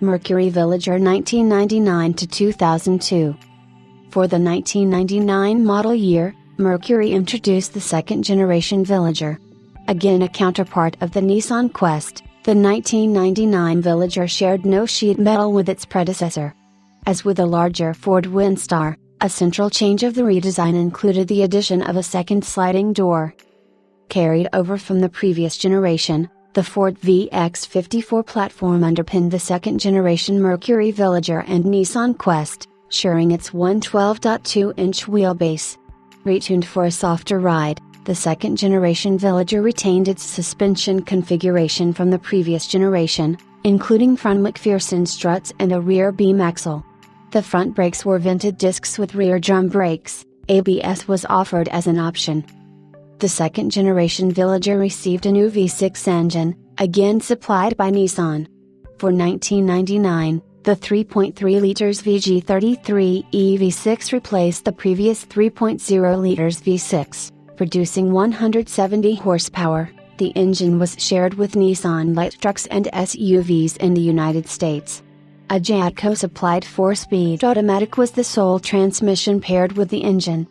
Mercury Villager 1999 to 2002. For the 1999 model year, Mercury introduced the second-generation Villager. Again a counterpart of the Nissan Quest, the 1999 Villager shared no sheet metal with its predecessor. As with the larger Ford Windstar, a central change of the redesign included the addition of a second sliding door. Carried over from the previous generation, the Ford VX54 platform underpinned the second-generation Mercury Villager and Nissan Quest, sharing its 112.2-inch wheelbase. Retuned for a softer ride, the second-generation Villager retained its suspension configuration from the previous generation, including front McPherson struts and a rear beam axle. The front brakes were vented discs with rear drum brakes. ABS was offered as an option. The second-generation Villager received a new V6 engine, again supplied by Nissan. For 1999, the 3.3 liters VG33 EV6 replaced the previous 3.0 liters V6, producing 170 horsepower. The engine was shared with Nissan light trucks and SUVs in the United States. A Jatco-supplied 4-speed automatic was the sole transmission paired with the engine.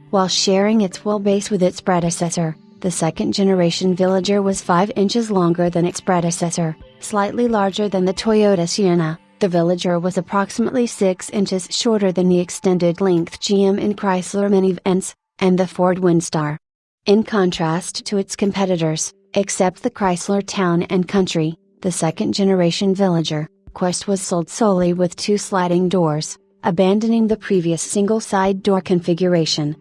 While sharing its wheelbase with its predecessor, the second-generation Villager was 5 inches longer than its predecessor, slightly larger than the Toyota Sienna. The Villager was approximately 6 inches shorter than the extended-length GM and Chrysler minivans, and the Ford Windstar. In contrast to its competitors, except the Chrysler Town & Country, the second-generation Villager, Quest was sold solely with 2 sliding doors, abandoning the previous single side door configuration.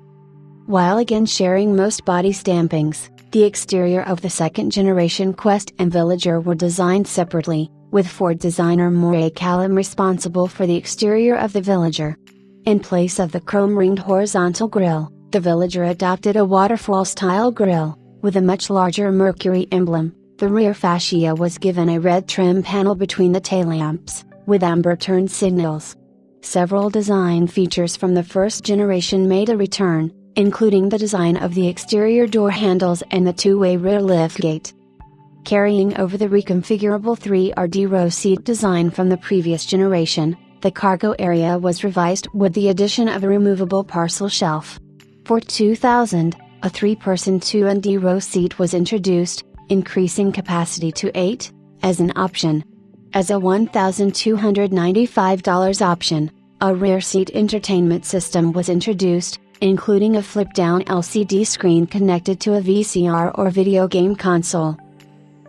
While again sharing most body stampings, the exterior of the second-generation Quest and Villager were designed separately, with Ford designer Moray Callum responsible for the exterior of the Villager. In place of the chrome-ringed horizontal grille, the Villager adopted a waterfall-style grille, with a much larger Mercury emblem. The rear fascia was given a red trim panel between the taillamps, with amber turn signals. Several design features from the first generation made a return, including the design of the exterior door handles and the two-way rear liftgate. Carrying over the reconfigurable 3RD row seat design from the previous generation, the cargo area was revised with the addition of a removable parcel shelf. For 2000, a 3-person 2ND row seat was introduced, increasing capacity to 8, as an option. As a $1,295 option, a rear seat entertainment system was introduced, including a flip-down LCD screen connected to a VCR or video game console.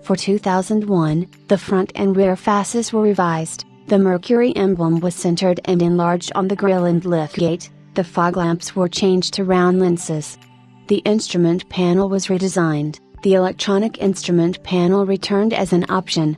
For 2001, the front and rear fascias were revised, the Mercury emblem was centered and enlarged on the grille and liftgate, the fog lamps were changed to round lenses. The instrument panel was redesigned, the electronic instrument panel returned as an option.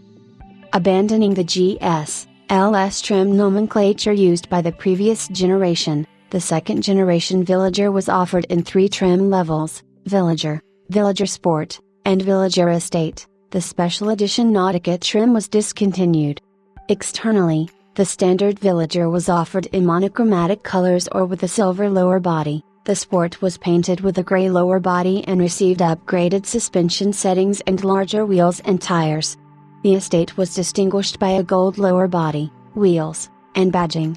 Abandoning the GS/LS trim nomenclature used by the previous generation, the second-generation Villager was offered in 3 trim levels: Villager, Villager Sport, and Villager Estate. The special edition Nautica trim was discontinued. Externally, the standard Villager was offered in monochromatic colors or with a silver lower body. The Sport was painted with a gray lower body and received upgraded suspension settings and larger wheels and tires. The Estate was distinguished by a gold lower body, wheels, and badging.